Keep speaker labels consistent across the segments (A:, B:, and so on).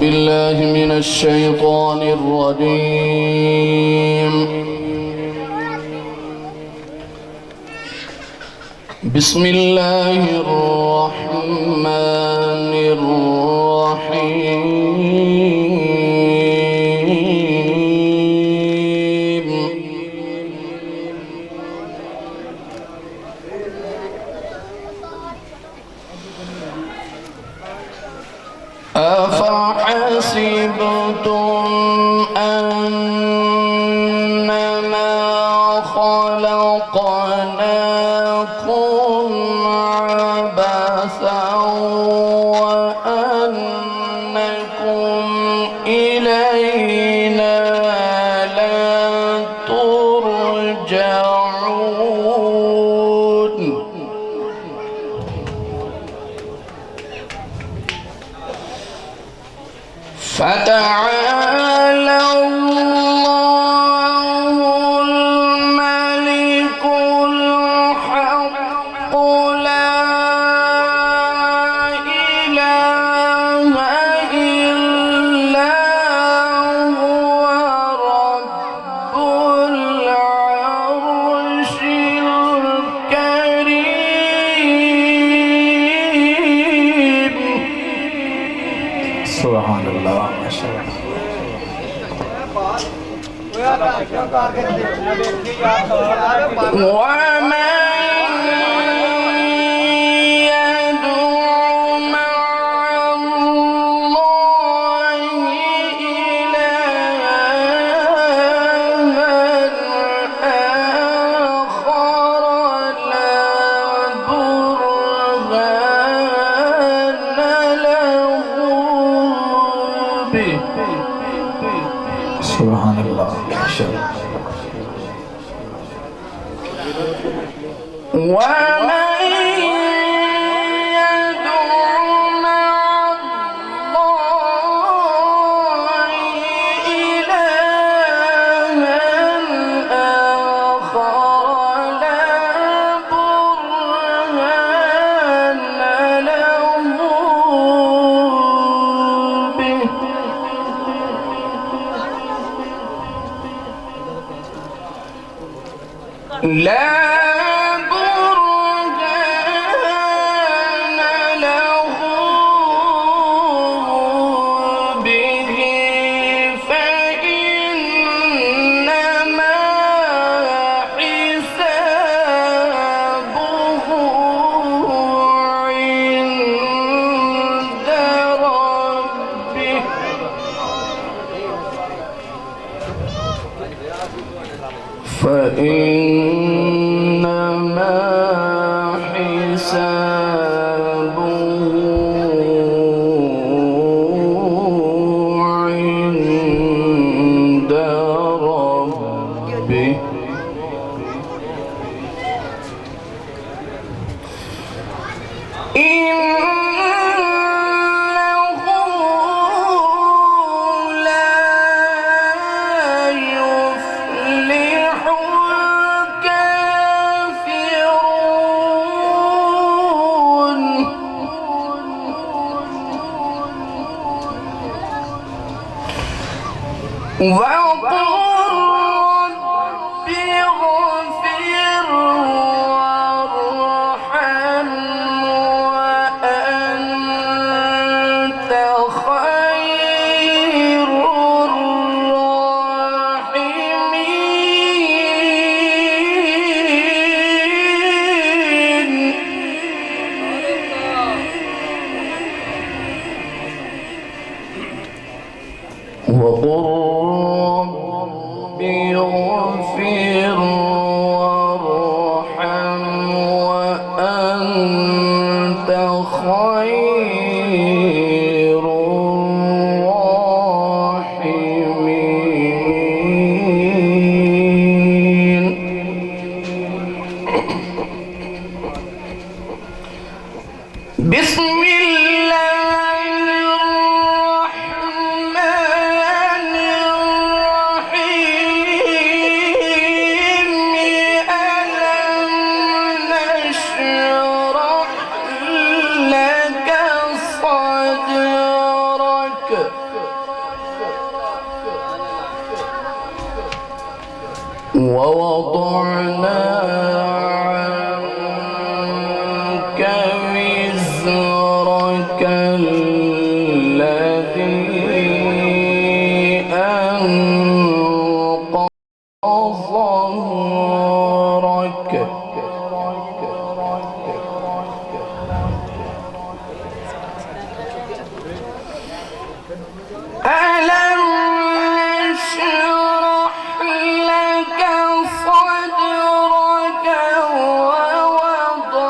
A: بالله من الشيطان الرجيم. بسم الله الرحمن الرحيم. أفحسبتم أنما خلقناكم عبثا وأنكم إلينا لا ترجعون. فتعالى الله الملك الحق لا إله إلا هو رب العرش الكريم.
B: سبحان الله ما شاء الله.
A: ومن يدعو مع الله إلها آخر لا برهان له به.
B: سبحان الله ما شاء الله.
A: ومن يدعو مع الله إلها آخر لا برهان له به لا برهان له به فإنما حسابه عند ربه. فإنما حسابه عند ربه. إنه لا يفلح الكافرون. وقل رب اغفر وارحم وأنت خير الراحمين. وقل رب اغفر وارحم وأنت خير الراحمين. بسم الله الرحمن الرحيم. ألم نشرح لك صدرك ووضعنا عنك وزرك الذي أنقض ظهرك ألم نشرح لك صدرك ووضعنا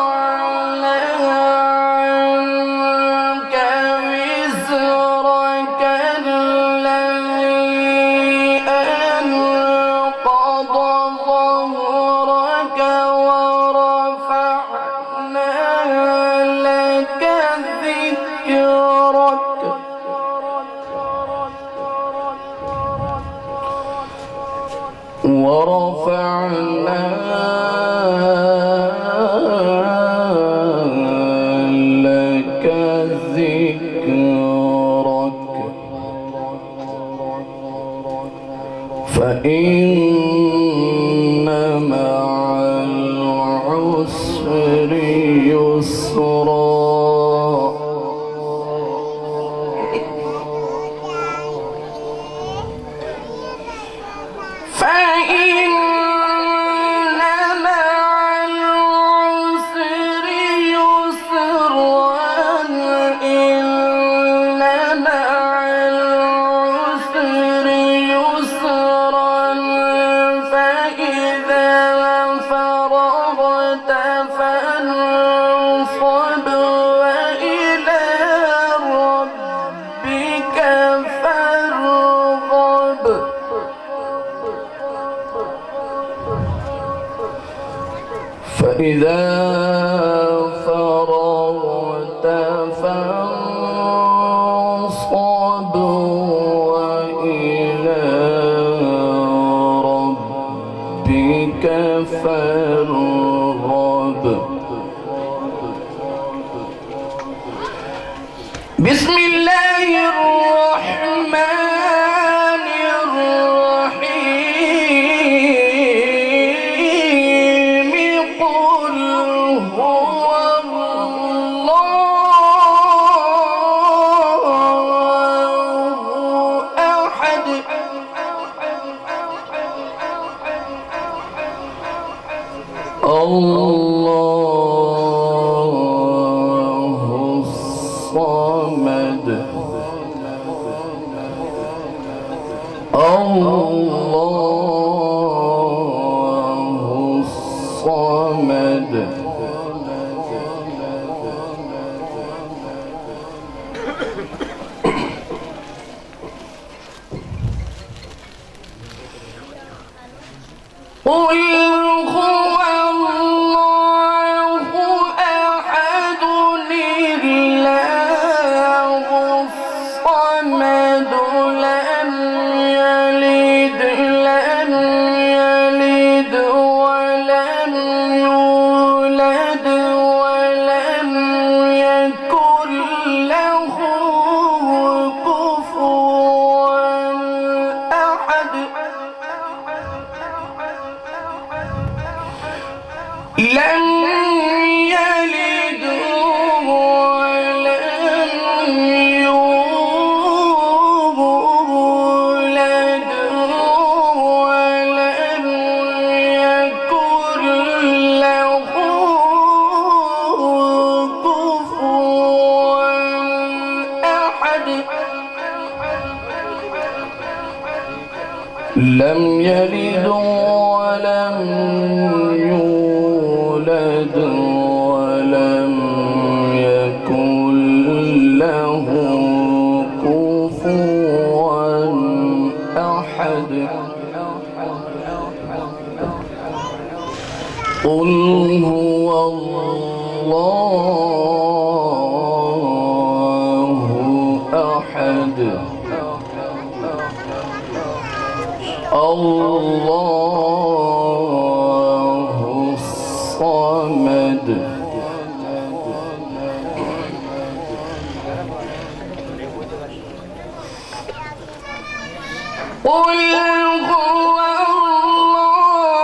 A: عنك وزرك الذي أنقض ظهرك ورفعنا لك ذكرك ورفعنا لك ذكرك فإن مع العسر يسرا فإن مع العسر يسرا إن مع العسر يسرا فإذا فرغت فانصب وإلى ربك فارغب فإذا فرغت فانصب وإلى ربك فارغب بسم الله الرحمن الرحيم قل هو الله أحد الله الصمد الله الصمد قل هو الله أحد الله الصمد لم يلد ولم يولد ولم يكن له كفوا أحد لم يلد ولم يولد ولم يكن له كفوا أحد لم يلد ولم يولد ولم يكن له كفوا أحد قل هو الله أحد الله الصمد قل هو الله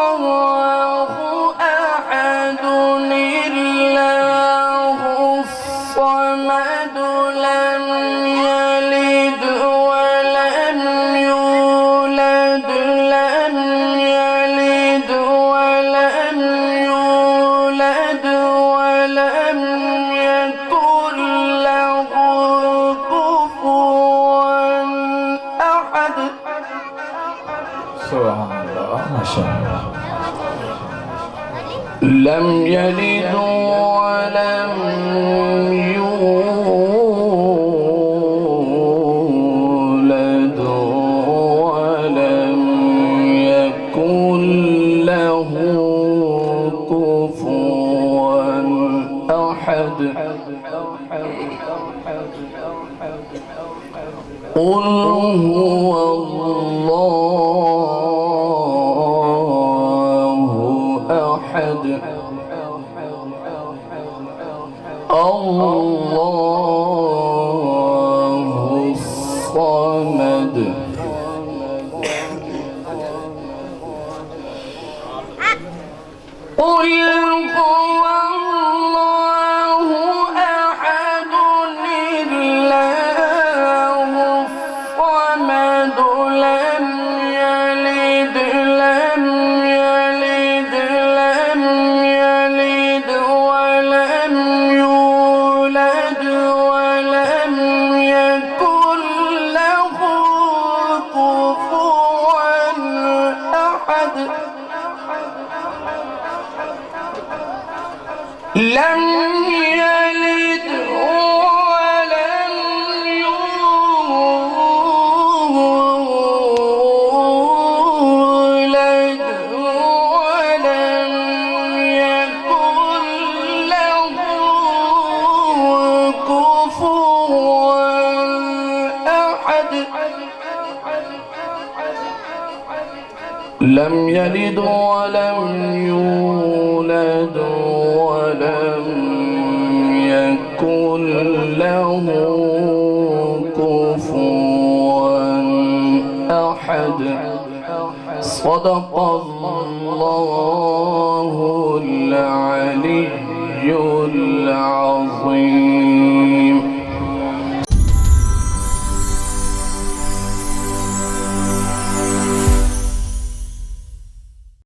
A: لم يلد ولم يولد ولم يكن له كفوا أحد قل هو الله أحد الله الصمد قل هو الله أحد الله الصمد لم يلد ولم يولد ولم يكن له كفوا أحد لم يلد ولم يولد ولم يكن له كفوا أحد لم يلد ولم يولد ولم يكن له كفوا أحد صدق الله العلي